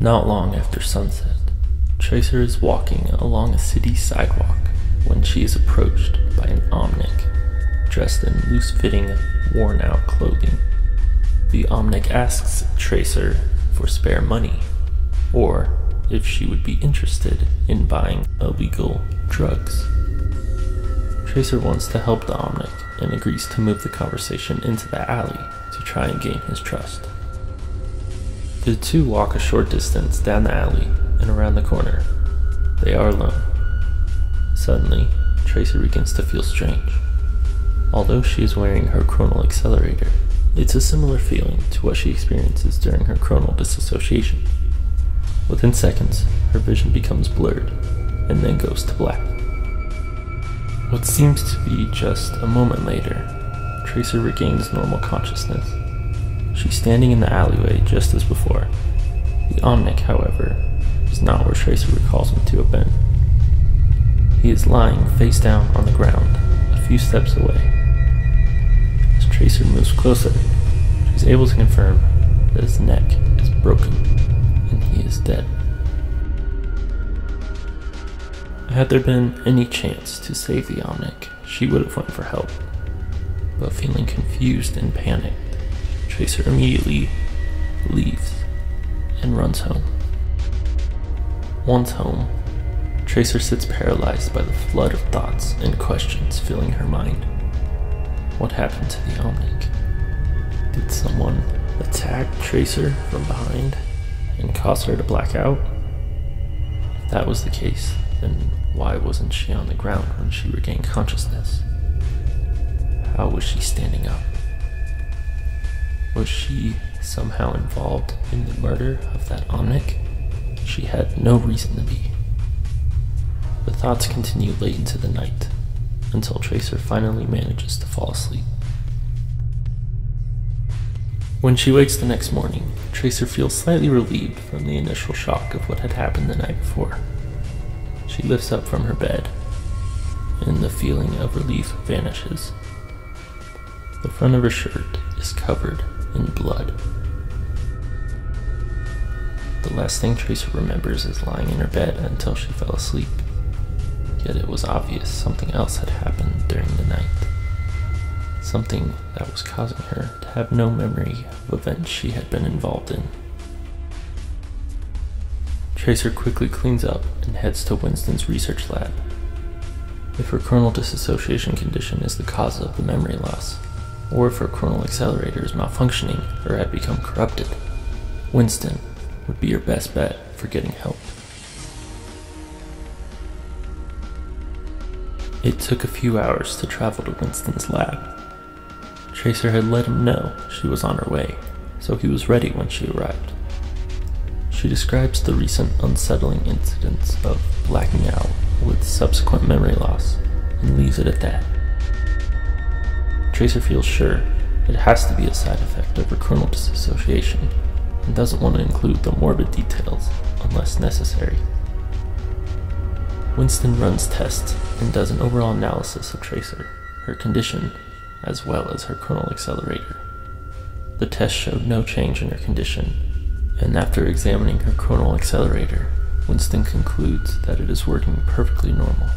Not long after sunset, Tracer is walking along a city sidewalk when she is approached by an Omnic, dressed in loose-fitting, worn-out clothing. The Omnic asks Tracer for spare money, or if she would be interested in buying illegal drugs. Tracer wants to help the Omnic and agrees to move the conversation into the alley to try and gain his trust. The two walk a short distance down the alley and around the corner. They are alone. Suddenly, Tracer begins to feel strange. Although she is wearing her chronal accelerator, it's a similar feeling to what she experiences during her chronal disassociation. Within seconds, her vision becomes blurred and then goes to black. What seems to be just a moment later, Tracer regains normal consciousness. She's standing in the alleyway just as before. The Omnic, however, is not where Tracer recalls him to have been. He is lying face down on the ground, a few steps away. As Tracer moves closer, she's able to confirm that his neck is broken and he is dead. Had there been any chance to save the Omnic, she would have went for help. But feeling confused and panicked, Tracer immediately leaves and runs home. Once home, Tracer sits paralyzed by the flood of thoughts and questions filling her mind. What happened to the Omnic? Did someone attack Tracer from behind and cause her to black out? If that was the case, then why wasn't she on the ground when she regained consciousness? How was she standing up? Was she somehow involved in the murder of that Omnic? She had no reason to be. The thoughts continue late into the night, until Tracer finally manages to fall asleep. When she wakes the next morning, Tracer feels slightly relieved from the initial shock of what had happened the night before. She lifts up from her bed, and the feeling of relief vanishes. The front of her shirt is covered in blood. The last thing Tracer remembers is lying in her bed until she fell asleep. Yet it was obvious something else had happened during the night. Something that was causing her to have no memory of events she had been involved in. Tracer quickly cleans up and heads to Winston's research lab. If her chronal disassociation condition is the cause of the memory loss, or if her chronal accelerator is malfunctioning or had become corrupted, Winston would be her best bet for getting help. It took a few hours to travel to Winston's lab. Tracer had let him know she was on her way, so he was ready when she arrived. She describes the recent unsettling incidents of blacking out with subsequent memory loss and leaves it at that. Tracer feels sure it has to be a side effect of her chronal disassociation and doesn't want to include the morbid details unless necessary. Winston runs tests and does an overall analysis of Tracer, her condition, as well as her chronal accelerator. The test showed no change in her condition, and after examining her chronal accelerator, Winston concludes that it is working perfectly normal.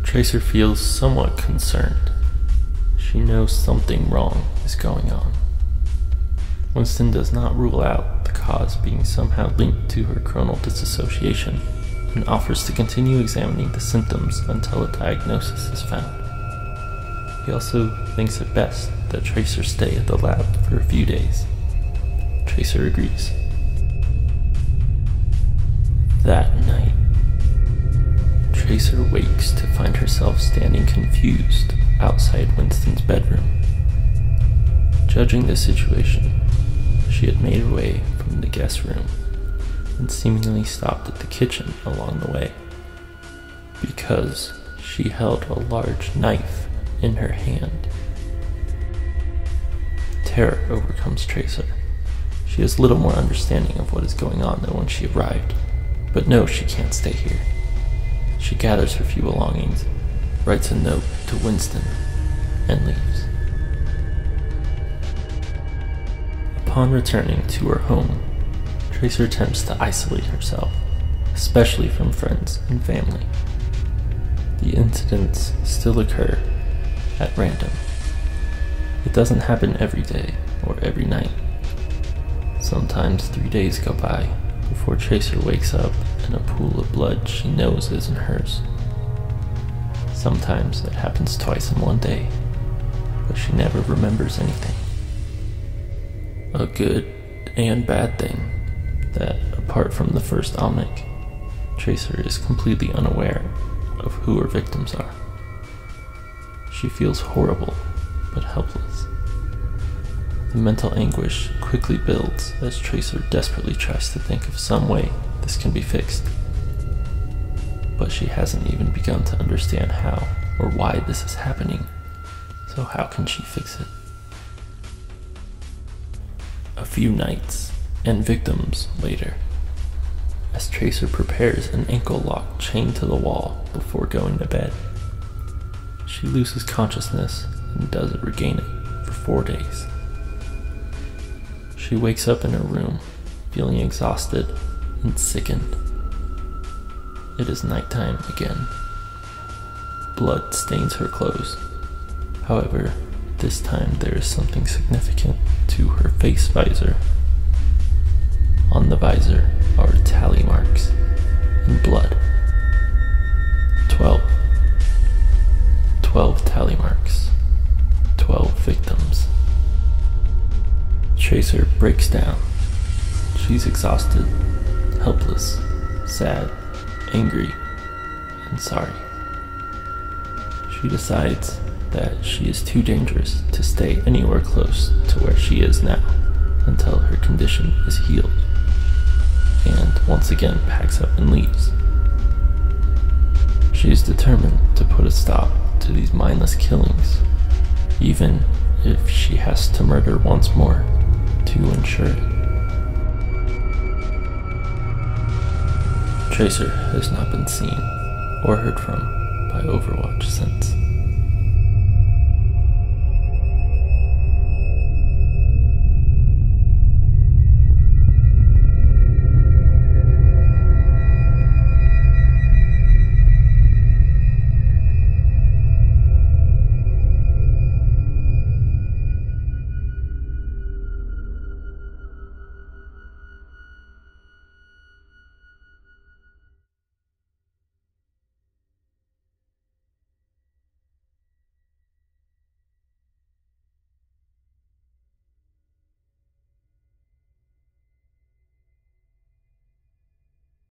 Tracer feels somewhat concerned. She knows something wrong is going on. Winston does not rule out the cause being somehow linked to her chronal disassociation and offers to continue examining the symptoms until a diagnosis is found. He also thinks it best that Tracer stay at the lab for a few days. Tracer agrees. That night, Tracer wakes to find herself standing confused outside Winston's bedroom. Judging the situation, she had made her way from the guest room and seemingly stopped at the kitchen along the way, because she held a large knife in her hand. Terror overcomes Tracer. She has little more understanding of what is going on than when she arrived, but knows she can't stay here. She gathers her few belongings, writes a note to Winston, and leaves. Upon returning to her home, Tracer attempts to isolate herself, especially from friends and family. The incidents still occur at random. It doesn't happen every day or every night. Sometimes 3 days go by before Tracer wakes up in a pool of blood she knows isn't hers. Sometimes it happens twice in one day, but she never remembers anything. A good and bad thing that, apart from the first Omnic, Tracer is completely unaware of who her victims are. She feels horrible, but helpless. The mental anguish quickly builds as Tracer desperately tries to think of some way this can be fixed. But she hasn't even begun to understand how or why this is happening, so how can she fix it? A few nights and victims later, as Tracer prepares an ankle lock chained to the wall before going to bed, she loses consciousness and doesn't regain it for 4 days. She wakes up in her room, feeling exhausted and sickened. It is nighttime again. Blood stains her clothes. However, this time there is something significant to her face visor. On the visor are tally marks in blood. 12. 12 tally marks. 12 victims. Tracer breaks down. She's exhausted, helpless, sad, angry, and sorry. She decides that she is too dangerous to stay anywhere close to where she is now until her condition is healed, and once again packs up and leaves. She is determined to put a stop to these mindless killings, even if she has to murder once more to ensure it. Tracer has not been seen or heard from by Overwatch since.